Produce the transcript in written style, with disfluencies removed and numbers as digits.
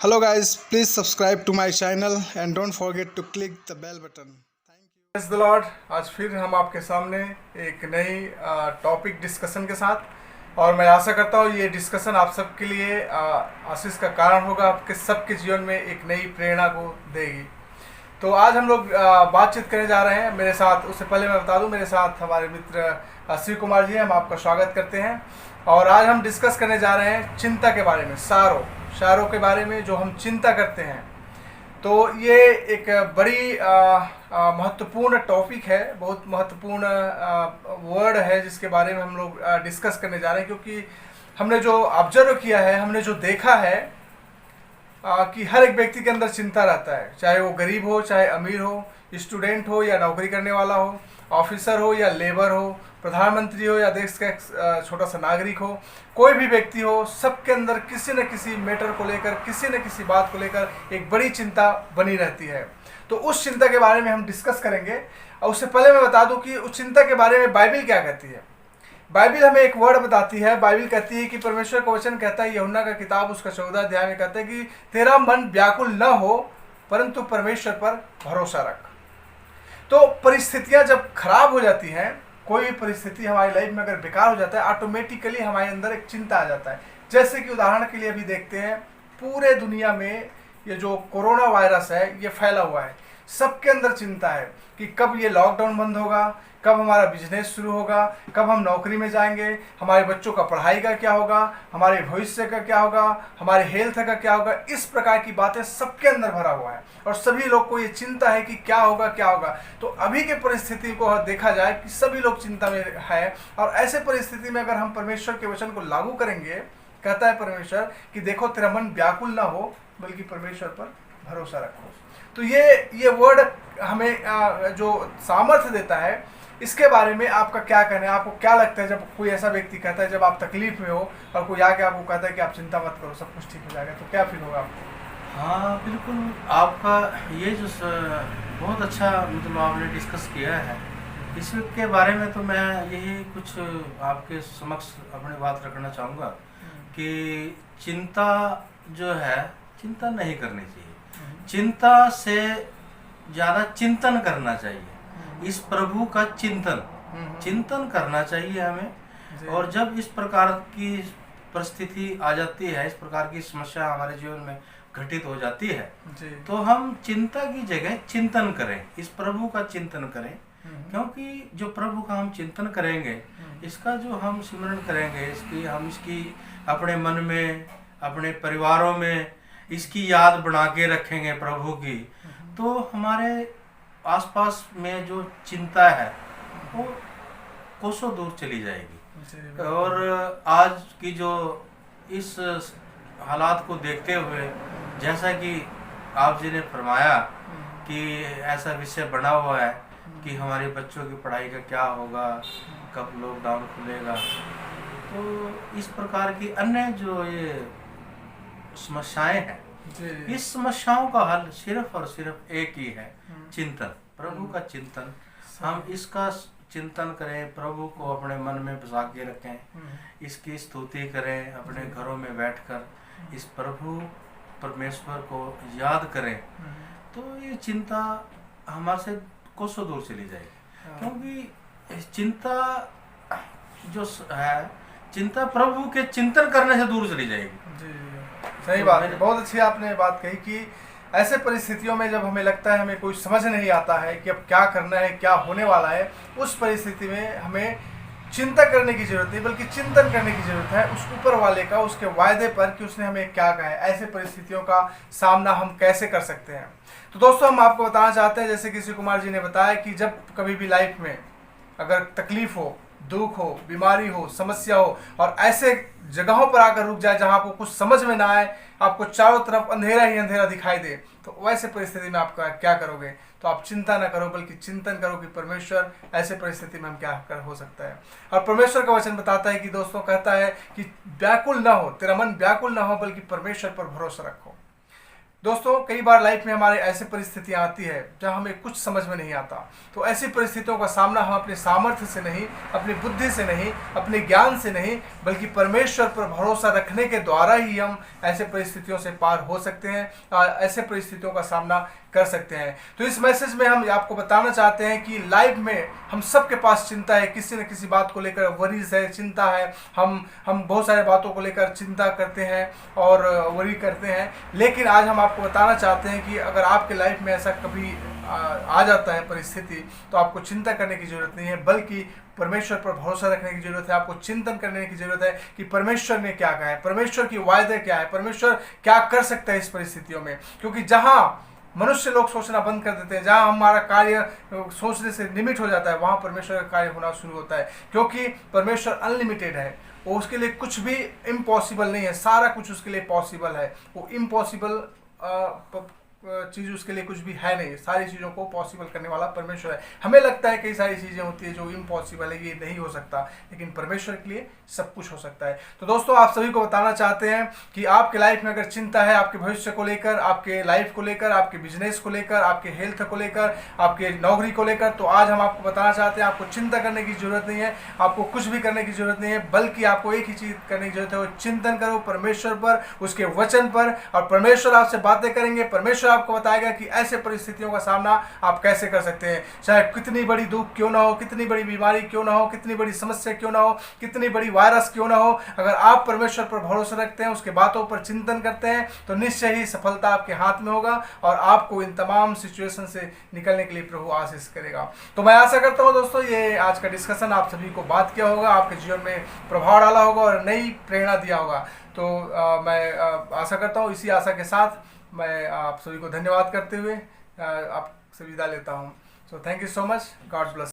Hello guys, please subscribe to my channel and don't forget to click the bell button. Thank you. Praise the Lord. आज फिर हम आपके सामने एक नई टॉपिक डिस्कशन के साथ, और मैं आशा करता हूँ ये डिस्कशन आप सबके लिए आशीष का कारण होगा, आपके सबके जीवन में एक नई प्रेरणा को देगी। तो आज हम लोग बातचीत करने जा रहे हैं। मेरे साथ, उससे पहले मैं बता दूं, मेरे साथ हमारे मित्र श्री कुमार जी हैं। हम आपका स्वागत करते हैं। और आज हम डिस्कस करने जा रहे हैं चिंता के बारे में, सारों के बारे में जो हम चिंता करते हैं। तो ये एक बड़ी महत्वपूर्ण टॉपिक है, बहुत महत्वपूर्ण वर्ड है जिसके बारे में हम लोग डिस्कस करने जा रहे हैं, क्योंकि हमने जो ऑब्जर्व किया है, हमने जो देखा है कि हर एक व्यक्ति के अंदर चिंता रहता है, चाहे वो गरीब हो, चाहे अमीर हो, स्टूडेंट हो या नौकरी करने वाला हो, ऑफिसर हो या लेबर हो, प्रधानमंत्री हो या देश का एक छोटा सा नागरिक हो, कोई भी व्यक्ति हो, सबके अंदर किसी न किसी मैटर को लेकर, किसी न किसी बात को लेकर एक बड़ी चिंता बनी रहती है। तो उस चिंता के बारे में हम डिस्कस करेंगे। और उससे पहले मैं बता दूं कि उस चिंता के बारे में बाइबिल क्या कहती है। बाइबिल हमें एक वर्ड बताती है। बाइबिल कहती है कि परमेश्वर का वचन कहता है, यूहन्ना का किताब उसका 14 अध्याय में कहता है कि तेरा मन व्याकुल न हो, परंतु परमेश्वर पर भरोसा रख। तो परिस्थितियां जब खराब हो जाती हैं, कोई भी परिस्थिति हमारी लाइफ में अगर बेकार हो जाता है, ऑटोमेटिकली हमारे अंदर एक चिंता आ जाता है। जैसे कि उदाहरण के लिए अभी देखते हैं, पूरे दुनिया में ये जो कोरोना वायरस है ये फैला हुआ है। सबके अंदर चिंता है कि कब ये लॉकडाउन बंद होगा, कब हमारा बिजनेस शुरू होगा, कब हम नौकरी में जाएंगे, हमारे बच्चों का पढ़ाई का क्या होगा, हमारे भविष्य का क्या होगा, हमारे हेल्थ का क्या होगा। इस प्रकार की बातें सबके अंदर भरा हुआ है और सभी लोग को ये चिंता है कि क्या होगा क्या होगा। तो अभी के परिस्थिति को देखा जाए कि सभी लोग चिंता में है, और ऐसे परिस्थिति में अगर हम परमेश्वर के वचन को लागू करेंगे, कहता है परमेश्वर कि देखो तेरा मन व्याकुल ना हो, बल्कि परमेश्वर पर भरोसा रखो। तो ये वर्ड हमें जो सामर्थ्य देता है, इसके बारे में आपका क्या कहना है? आपको क्या लगता है जब कोई ऐसा व्यक्ति कहता है, जब आप तकलीफ में हो और कोई आके आपको कहता है कि आप चिंता मत करो, सब कुछ ठीक हो जाएगा, तो क्या फील होगा आपको? हाँ बिल्कुल, आपका ये जो बहुत अच्छा मतलब आपने डिस्कस किया है, इसके बारे में तो मैं यही कुछ आपके समक्ष अपनी बात रखना चाहूँगा कि चिंता जो है, चिंता नहीं करनी चाहिए। चिंता से ज़्यादा चिंतन करना चाहिए। इस प्रभु का चिंतन करना चाहिए हमें। और जब इस प्रकार की परिस्थिति आ जाती है, इस प्रकार की समस्या हमारे जीवन में घटित हो जाती है, तो हम चिंता की जगह चिंतन करें, इस प्रभु का चिंतन करें। क्योंकि जो प्रभु का हम चिंतन करेंगे, इसका जो हम सिमरन करेंगे, इसकी अपने मन में, अपने परिवारों में इसकी याद बना के रखेंगे प्रभु की, तो हमारे आसपास में जो चिंता है वो कोसों दूर चली जाएगी। और आज की जो इस हालात को देखते हुए, जैसा कि आप जी ने फरमाया कि ऐसा विषय बना हुआ है कि हमारे बच्चों की पढ़ाई का क्या होगा, कब लॉकडाउन खुलेगा, तो इस प्रकार की अन्य जो ये समस्याएं हैं, इस समस्याओं का हल सिर्फ और सिर्फ एक ही है, चिंतन, प्रभु का चिंतन। हम इसका चिंतन करें, प्रभु को अपने मन में बसा के रखें, इसकी स्तुति करें, अपने घरों में बैठकर इस प्रभु परमेश्वर को याद करें, तो ये चिंता हमारे से कोसों दूर चली जाएगी। क्योंकि चिंता जो है, चिंता प्रभु के चिंतन करने से दूर चली जाएगी। सही बात है, बहुत अच्छी आपने बात कही कि ऐसे परिस्थितियों में जब हमें लगता है, हमें कोई समझ नहीं आता है कि अब क्या करना है, क्या होने वाला है, उस परिस्थिति में हमें चिंता करने की जरूरत नहीं, बल्कि चिंतन करने की जरूरत है उस ऊपर वाले का, उसके वायदे पर कि उसने हमें क्या कहा है, ऐसे परिस्थितियों का सामना हम कैसे कर सकते हैं। तो दोस्तों, हम आपको बताना चाहते हैं, जैसे कि श्री कुमार जी ने बताया कि जब कभी भी लाइफ में अगर तकलीफ हो, दुख हो, बीमारी हो, समस्या हो, और ऐसे जगहों पर आकर रुक जाए जहां आपको कुछ समझ में ना आए, आपको चारों तरफ अंधेरा ही अंधेरा दिखाई दे, तो वैसे परिस्थिति में आप क्या करोगे? तो आप चिंता ना करो, बल्कि चिंतन करो कि परमेश्वर ऐसे परिस्थिति में हम क्या कर हो सकता है। और परमेश्वर का वचन बताता है कि दोस्तों, कहता है कि व्याकुल ना हो, तेरा मन व्याकुल ना हो, बल्कि परमेश्वर पर भरोसा रखो। दोस्तों कई बार लाइफ में हमारे ऐसी परिस्थितियां आती है जहां हमें कुछ समझ में नहीं आता। तो ऐसी परिस्थितियों का सामना हम अपने सामर्थ्य से नहीं, अपनी बुद्धि से नहीं, अपने ज्ञान से नहीं, बल्कि परमेश्वर पर भरोसा रखने के द्वारा ही हम ऐसे परिस्थितियों से पार हो सकते हैं, ऐसे परिस्थितियों का सामना कर सकते हैं। तो इस मैसेज में हम आपको बताना चाहते हैं कि लाइफ में हम सबके पास चिंता है, किसी न किसी बात को लेकर वरीज है, चिंता है। हम बहुत सारे बातों को लेकर चिंता करते हैं और वरी करते हैं। लेकिन आज हम आपको बताना चाहते हैं कि अगर आपके लाइफ में ऐसा कभी आ जाता है परिस्थिति, तो आपको चिंता करने की जरूरत नहीं है, बल्कि परमेश्वर पर भरोसा रखने की जरूरत है। आपको चिंतन करने की जरूरत है कि परमेश्वर ने क्या कहा है, परमेश्वर की वायदे क्या है, परमेश्वर क्या कर सकता है इस परिस्थितियों में। क्योंकि जहाँ मनुष्य लोग सोचना बंद कर देते हैं, जहाँ हमारा कार्य सोचने से लिमिट हो जाता है, वहाँ परमेश्वर का कार्य होना शुरू होता है। क्योंकि परमेश्वर अनलिमिटेड है, वो उसके लिए कुछ भी इम्पॉसिबल नहीं है, सारा कुछ उसके लिए पॉसिबल है। वो इम्पॉसिबल चीज़ उसके लिए कुछ भी है नहीं, सारी चीज़ों को पॉसिबल करने वाला परमेश्वर है। हमें लगता है कई सारी चीज़ें होती है जो इम्पॉसिबल है, ये नहीं हो सकता, लेकिन परमेश्वर के लिए सब कुछ हो सकता है। तो दोस्तों आप सभी को बताना चाहते हैं कि आपके लाइफ में अगर चिंता है, आपके भविष्य को लेकर, आपके लाइफ को लेकर, आपके बिजनेस को लेकर, आपके हेल्थ को लेकर, आपके नौकरी को लेकर, तो आज हम आपको बताना चाहते हैं आपको चिंता करने की जरूरत नहीं है, आपको कुछ भी करने की जरूरत नहीं है, बल्कि आपको एक ही चीज़ करने की जरूरत है, वो चिंतन करो परमेश्वर पर, उसके वचन पर। और परमेश्वर आपसे बातें करेंगे, परमेश्वर आपको बताएगा कि ऐसे परिस्थितियों का सामना आप कैसे कर सकते हैं। चाहे कितनी बड़ी दुख क्यों ना हो, कितनी बड़ी बीमारी क्यों ना हो, कितनी बड़ी समस्या क्यों ना हो, कितनी बड़ी वायरस क्यों ना हो, अगर आप परमेश्वर पर भरोसा रखते हैं, उसके बातों पर चिंतन करते हैं, तो निश्चय ही सफलता आपके हाथ में होगा और आपको इन तमाम सिचुएशन से निकलने के लिए प्रभु आशीष करेगा। तो मैं आशा करता हूँ दोस्तों ये आज का डिस्कशन आप सभी को बात किया होगा, आपके जीवन में प्रभाव डाला होगा और नई प्रेरणा दिया होगा। तो मैं आशा करता हूँ, इसी आशा के साथ मैं आप सभी को धन्यवाद करते हुए आपसे विदा लेता हूँ। So thank you so much, God bless.